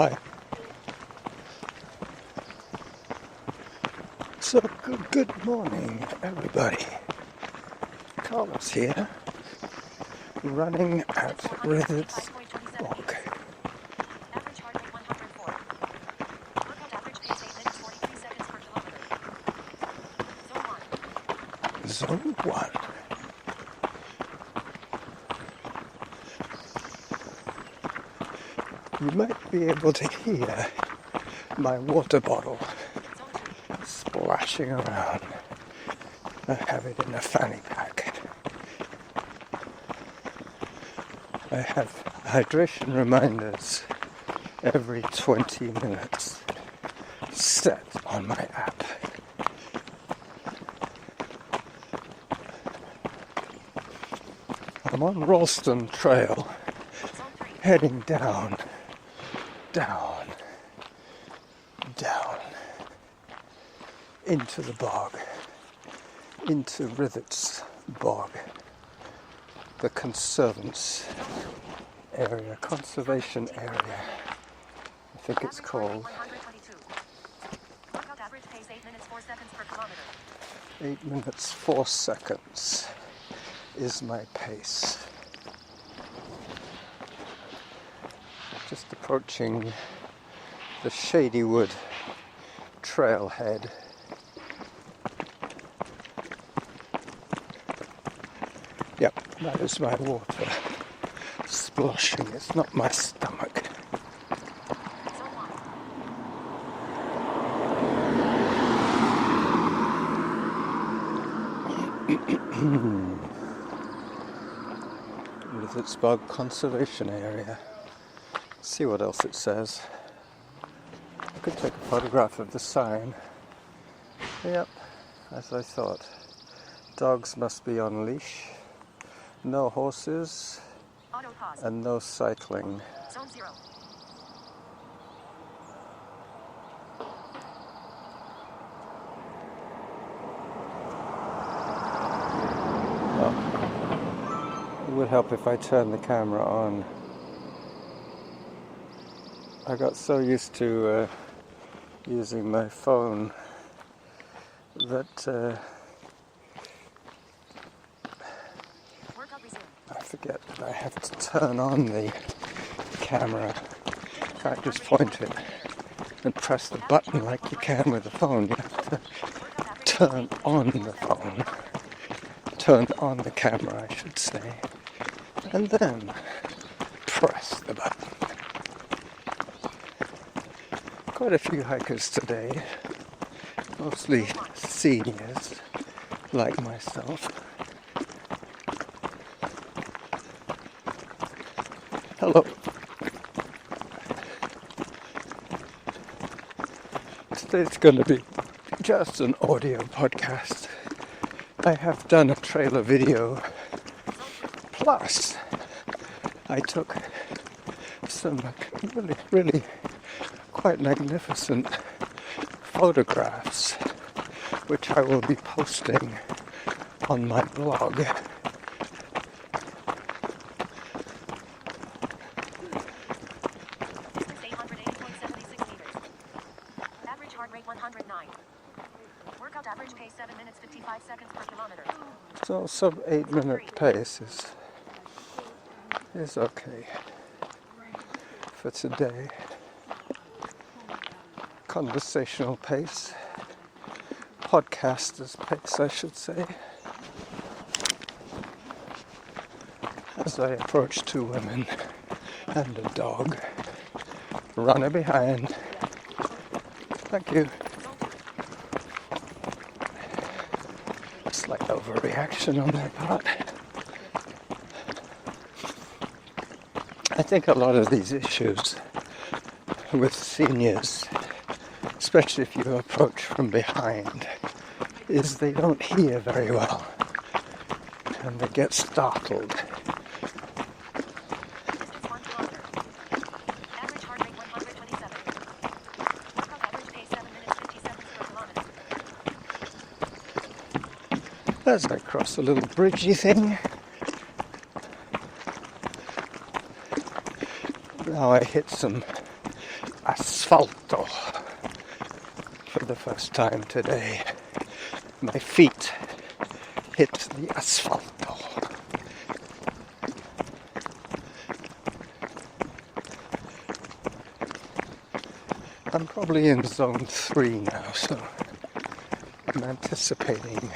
Hi. So good morning, everybody. Carlos here, running at Rithet's walk. Zone 1. You might be able to hear my water bottle splashing around. I have it in a fanny pack. I have hydration reminders every 20 minutes set on my app. I'm on Rolston Trail, heading down, into the bog, into Rithet's bog, the conservation area, I think it's called. 8 minutes 4 seconds is my pace. Just approaching the Shadywood trailhead. Yep, that is my water sploshing. It's not my stomach. Rithet's Bog Conservation Area. See what else it says. I could take a photograph of the sign. Yep, as I thought. Dogs must be on leash. No horses. And no cycling. Zone 0. It would help if I turned the camera on. I got so used to using my phone that I forget that I have to turn on the camera. In fact, just point it and press the button like you can with the phone. You have to turn on the phone. Turn on the camera, I should say. And then press the button. Quite a few hikers today, mostly seniors like myself. Hello. Today's going to be just an audio podcast. I have done a trailer video, plus I took some really quite magnificent photographs, which I will be posting on my blog. Average heart rate 109. Workout average pace 7 minutes 55 seconds per kilometer. So sub 8 minute pace is okay for today. Conversational pace, podcaster's pace, I should say, as I approach 2 women and a dog. Runner behind. Thank you. Slight overreaction on their part. I think a lot of these issues with seniors, especially if you approach from behind, is they don't hear very well and they get startled. Average heart rate 127. Workout average pace 7 minutes 50 seconds per kilometer. As I cross a little bridgey thing, now I hit some asfalto for the first time today. My feet hit the asfalto. I'm probably in zone 3 now, so I'm anticipating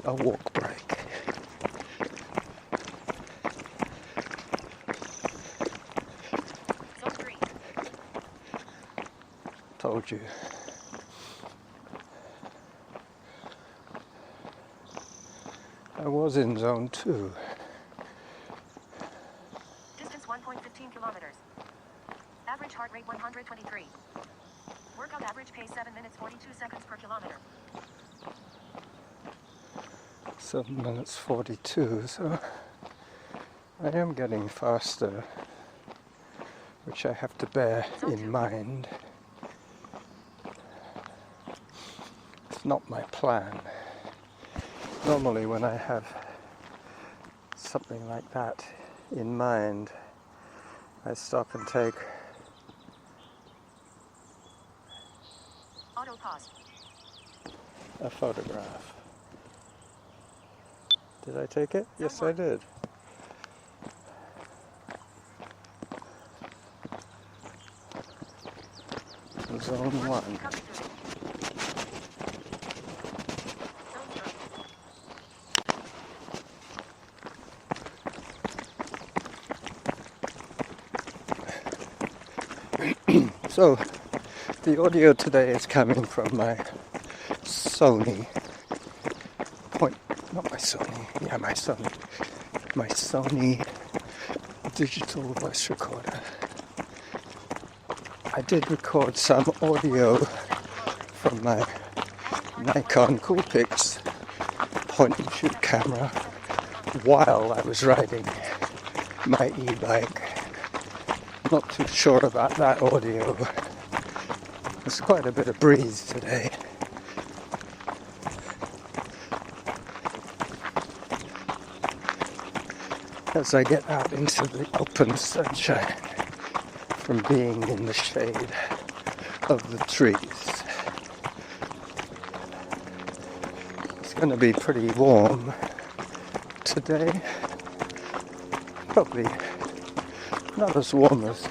a walk break. Zone 3. Told you. I was in zone 2. Distance 1.15 kilometers. Average heart rate 123. Workout average pace 7 minutes 42 seconds per kilometer. 7 minutes 42, so I am getting faster, which I have to bear in mind. It's not my plan. Normally when I have something like that in mind, I stop and take Auto pause. a photograph. Did I take it? Yes, I did. Zone 1. So, the audio today is coming from my Sony digital voice recorder. I did record some audio from my Nikon Coolpix point and shoot camera while I was riding my e-bike. Not too sure about that audio. There's quite a bit of breeze today. As I get out into the open sunshine from being in the shade of the trees. It's going to be pretty warm today. Probably not as warm as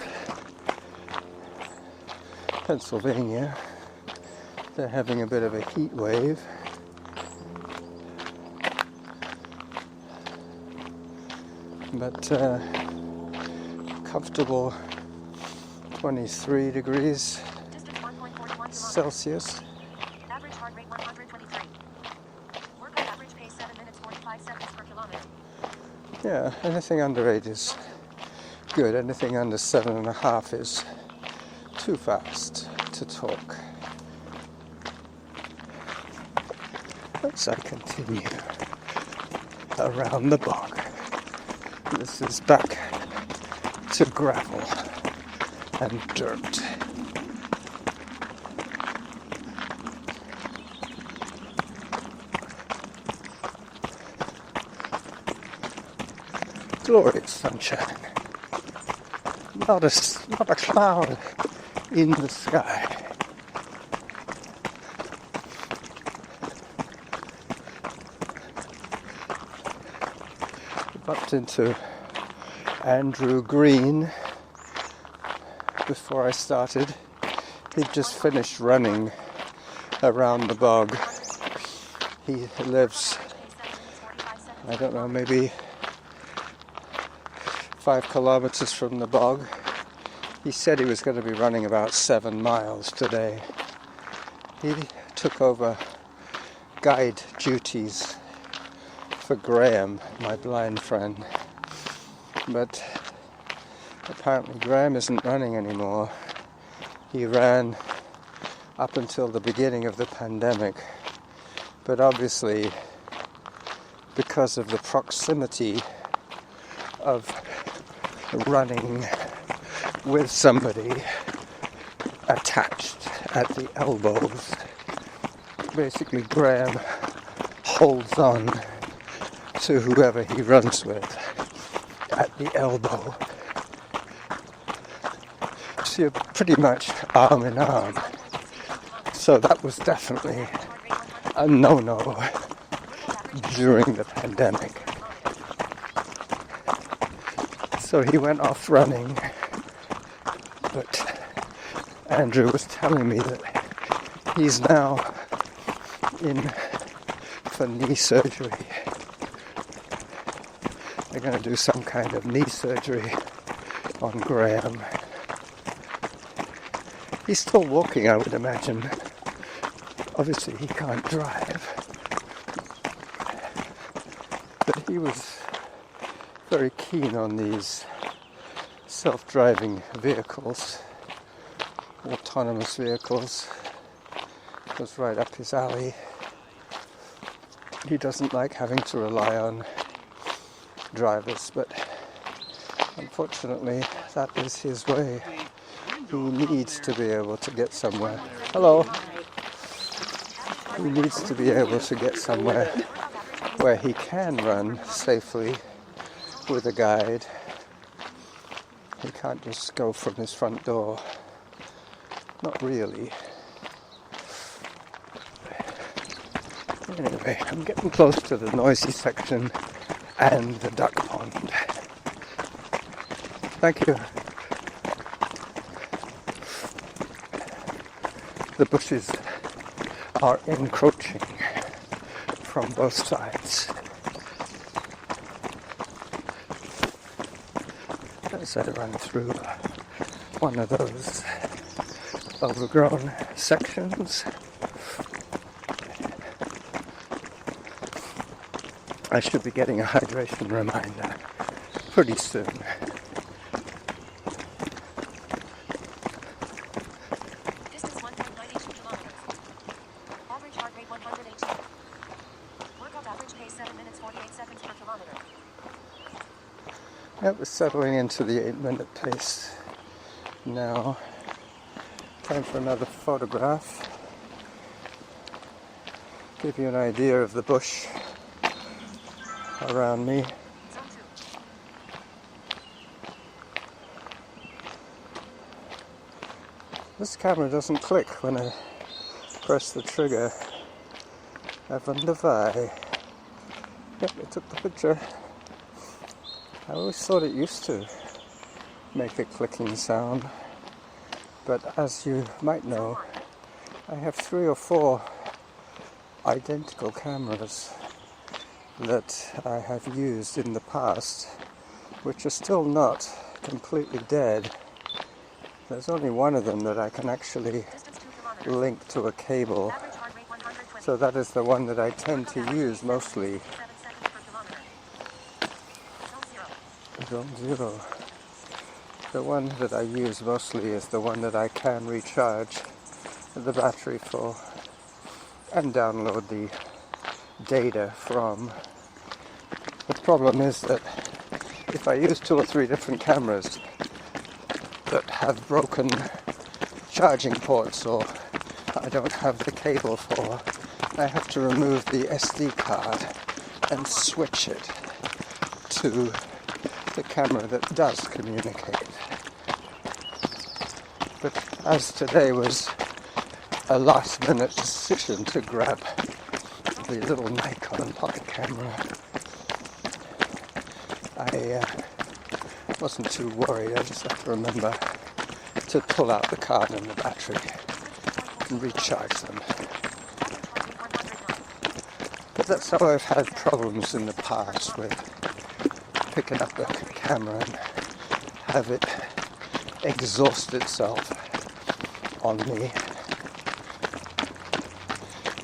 Pennsylvania. They're having a bit of a heat wave. But comfortable 23 degrees Celsius. Average heart rate 123. Workout average pace 7 minutes 45 seconds per kilometer. Yeah, anything under 8 is good. Anything under 7.5 is too fast to talk. As I continue around the bog. This is back to gravel and dirt. Glorious sunshine. Not a cloud in the sky. Bumped into Andrew Green before I started. He'd just finished running around the bog. He lives, I don't know, maybe 5 kilometers from the bog. He said he was going to be running about 7 miles today. He took over guide duties for Graham, my blind friend. But apparently Graham isn't running anymore. He ran up until the beginning of the pandemic. But obviously, because of the proximity of running with somebody attached at the elbows, basically Graham holds on to whoever he runs with at the elbow So you're pretty much arm in arm. So that was definitely a no-no during the pandemic. So he went off running, but Andrew was telling me that he's now in for knee surgery. They're going to do some kind of knee surgery on Graham. He's still walking, I would imagine. Obviously he can't drive. But he was very keen on these self-driving vehicles, autonomous vehicles. It was right up his alley. He doesn't like having to rely on drivers, but unfortunately that is his way. He needs to be able to get somewhere. Hello. He needs to be able to get somewhere where he can run safely with a guide. He can't just go from his front door. Not really. Anyway, I'm getting close to the noisy section and the duck pond. Thank you. The bushes are encroaching from both sides. As I run through one of those overgrown sections, I should be getting a hydration reminder pretty soon. Distance 1.92 kilometers. Average heart rate 118. Workout average pace 7 minutes 48 seconds per kilometer. That was settling into the 8-minute pace. Now, time for another photograph. Give you an idea of the bush around me. Zone 2. This camera doesn't click when I press the trigger. I wonder why. Yep, I took the picture. I always thought it used to make a clicking sound, but as you might know, I have 3 or 4 identical cameras that I have used in the past, which are still not completely dead. There's only one of them that I can actually link to a cable, so that is the one that I tend to use mostly. Zone 0. The one that I use mostly is the one that I can recharge the battery for and download the data from. The problem is that if I use 2 or 3 different cameras that have broken charging ports or I don't have the cable for, I have to remove the SD card and switch it to the camera that does communicate. But as today was a last minute decision to grab the little Nikon pocket camera, I wasn't too worried. I just have to remember to pull out the card and the battery and recharge them. But that's how I've had problems in the past with picking up a camera and have it exhaust itself on me.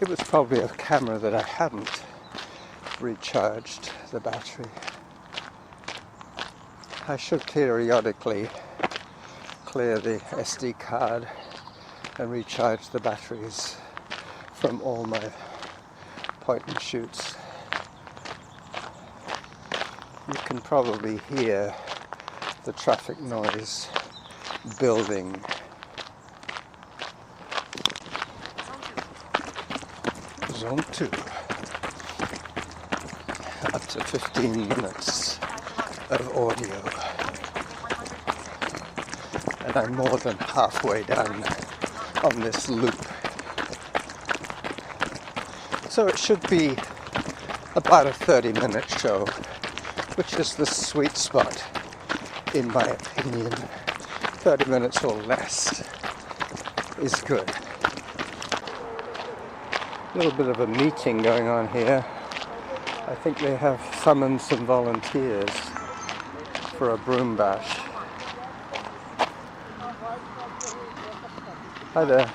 It was probably a camera that I hadn't recharged the battery. I should periodically clear the SD card and recharge the batteries from all my point and shoots. You can probably hear the traffic noise building. Zone 2. Up to 15 minutes of audio. and I'm more than halfway done on this loop. So it should be about a 30-minute show, which is the sweet spot, in my opinion. 30 minutes or less is good. A little bit of a meeting going on here. I think they have summoned some volunteers for a broom bash. Hi there.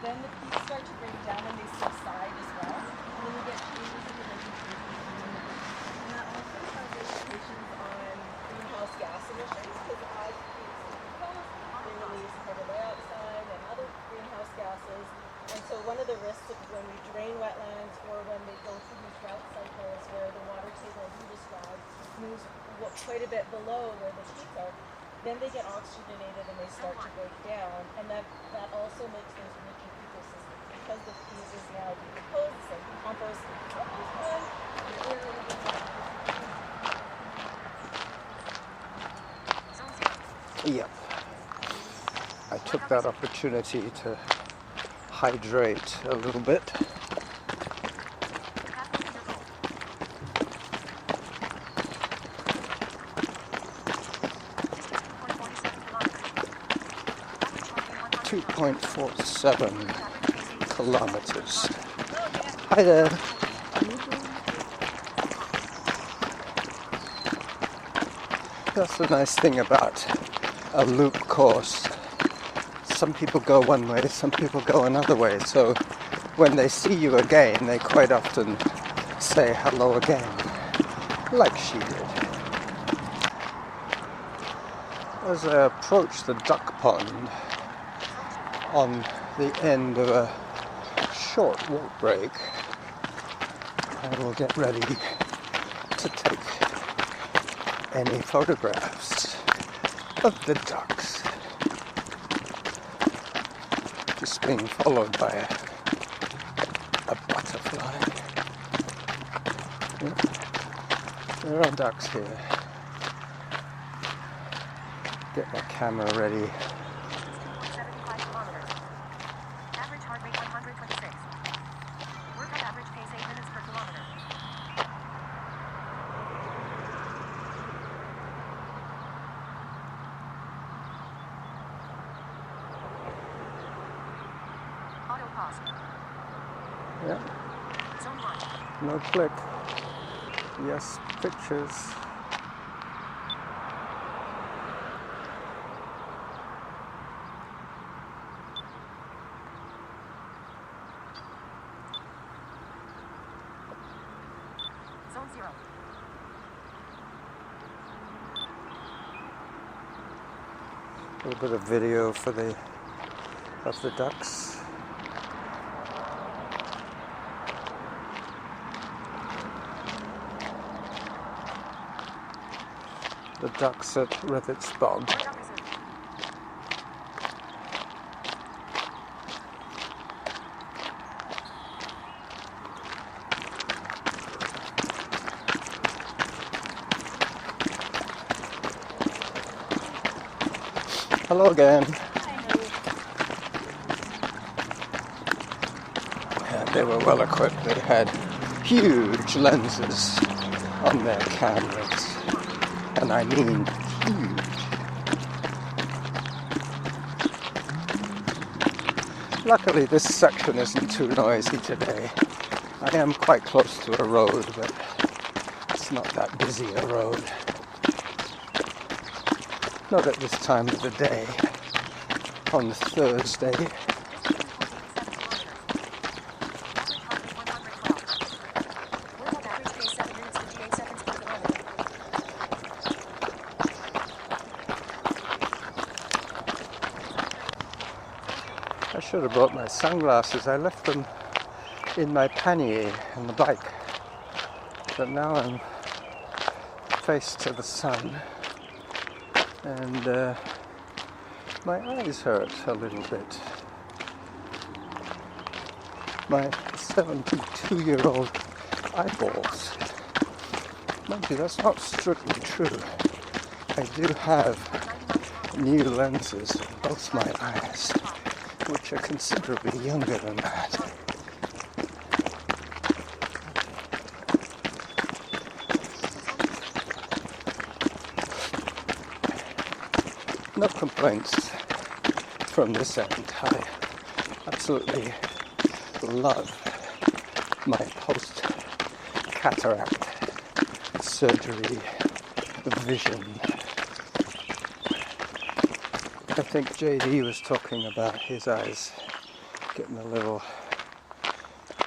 Then the peaks start to break down and they subside as well. And then you get changes in the vegetation. And that also has implications on greenhouse gas emissions because as peaks decrease, they release carbon dioxide and other greenhouse gases. And so one of the risks of when we drain wetlands or when they go through these drought cycles where the water table, as you described, moves quite a bit below where the peaks are, then they get oxygenated and they start to break down, and that also makes those richer ecosystems because the peat is now decomposed, so compost. Yep. I took that opportunity to hydrate a little bit. 2.47 kilometers. Hi there. That's the nice thing about a loop course. Some people go one way, some people go another way. So when they see you again, they quite often say hello again, like she did. As I approach the duck pond, on the end of a short walk break, I will get ready to take any photographs of the ducks. Just being followed by a butterfly. Yeah. There are ducks here. Get my camera ready. Yeah. No click. Yes, pictures. Zone 0. A little bit of video for of the ducks. The ducks at Rithet's bog. Hello again. Yeah, they were well equipped. They had huge lenses on their cameras. And I mean huge. Luckily this section isn't too noisy today. I am quite close to a road, but it's not that busy a road. Not at this time of the day, on Thursday. I should have brought my sunglasses. I left them in my pannier on the bike. But now I'm face to the sun. And My eyes hurt a little bit. My 72-year-old eyeballs. Mind you, that's not strictly true. I do have new lenses in both my eyes, which are considerably younger than that. No complaints from this end. I absolutely love my post-cataract surgery vision. I think JD was talking about his eyes getting a little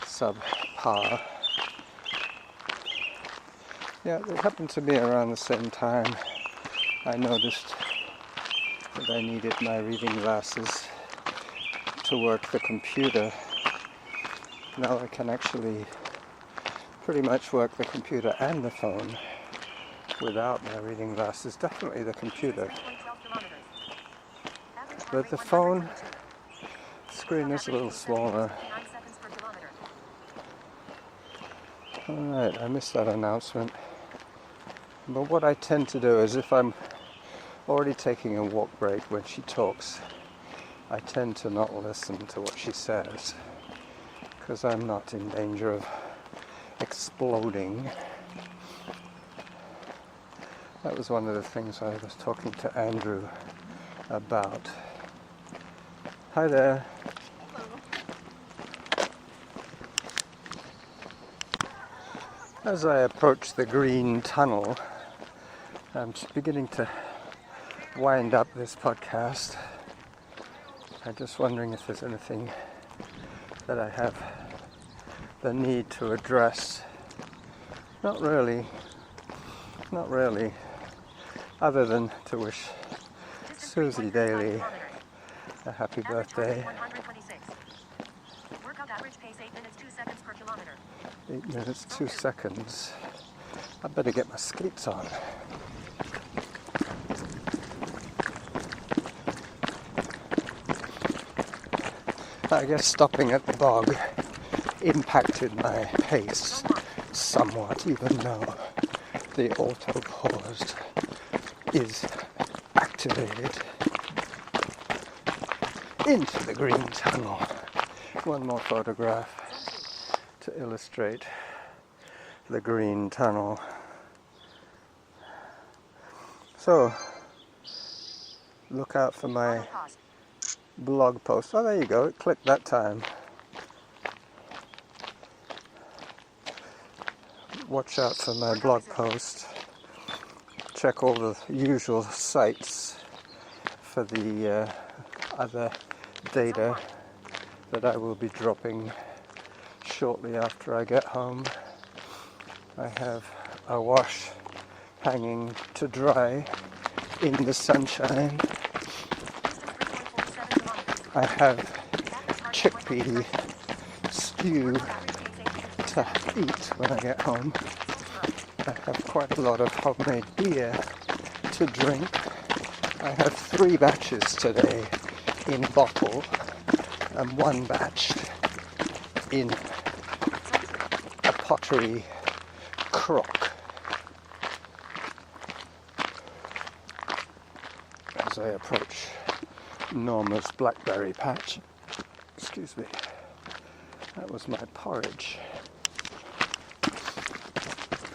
subpar. Yeah, it happened to me around the same time. I noticed that I needed my reading glasses to work the computer. Now I can actually pretty much work the computer and the phone without my reading glasses. Definitely the computer. But the phone screen is a little smaller. Alright, I missed that announcement. But what I tend to do is if I'm already taking a walk break when she talks, I tend to not listen to what she says because I'm not in danger of exploding. That was one of the things I was talking to Andrew about. Hi there. As I approach the green tunnel, I'm beginning to wind up this podcast. I'm just wondering if there's anything that I have the need to address. Not really, other than to wish Susie Daly a happy birthday. 8 minutes, 2 seconds. I better get my skates on. I guess stopping at the bog impacted my pace somewhat, even though the auto pause is activated. Into the green tunnel. One more photograph to illustrate the green tunnel. So, look out for my blog post. Oh, there you go. It clicked that time. Watch out for my blog post. Check all the usual sites for the other data that I will be dropping shortly after I get home. I have a wash hanging to dry in the sunshine. I have chickpea stew to eat when I get home. I have quite a lot of homemade beer to drink. I have 3 batches today in bottle and 1 batch in a pottery crock. As I approach Norma's blackberry patch. Excuse me. That was my porridge.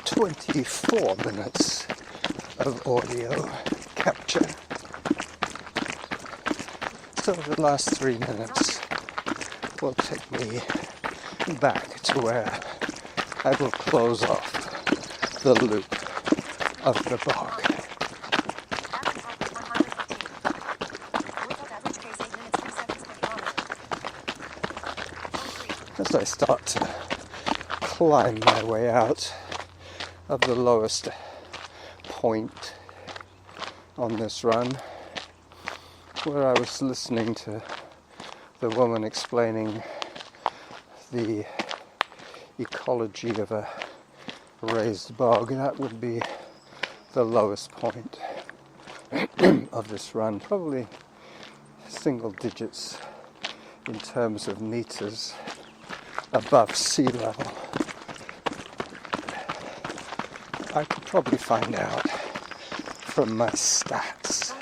24 minutes of audio capture. So the last 3 minutes will take me back to where I will close off the loop of the bog. As I start to climb my way out of the lowest point on this run, where I was listening to the woman explaining the ecology of a raised bog, that would be the lowest point of this run. Probably single digits in terms of meters above sea level. I could probably find out from my stats.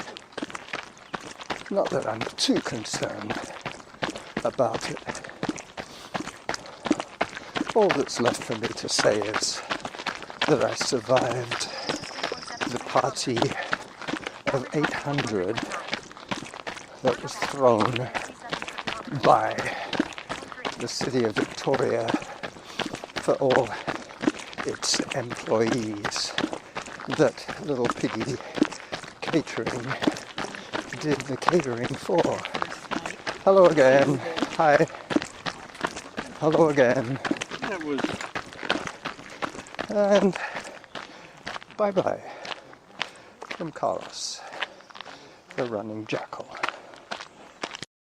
Not that I'm too concerned about it. All that's left for me to say is that I survived the party of 800 that was thrown by the city of Victoria for all its employees that Little Piggy Catering did the catering for. Hello again. Hi. Hello again. That was And bye-bye from Carlos, the running jackal.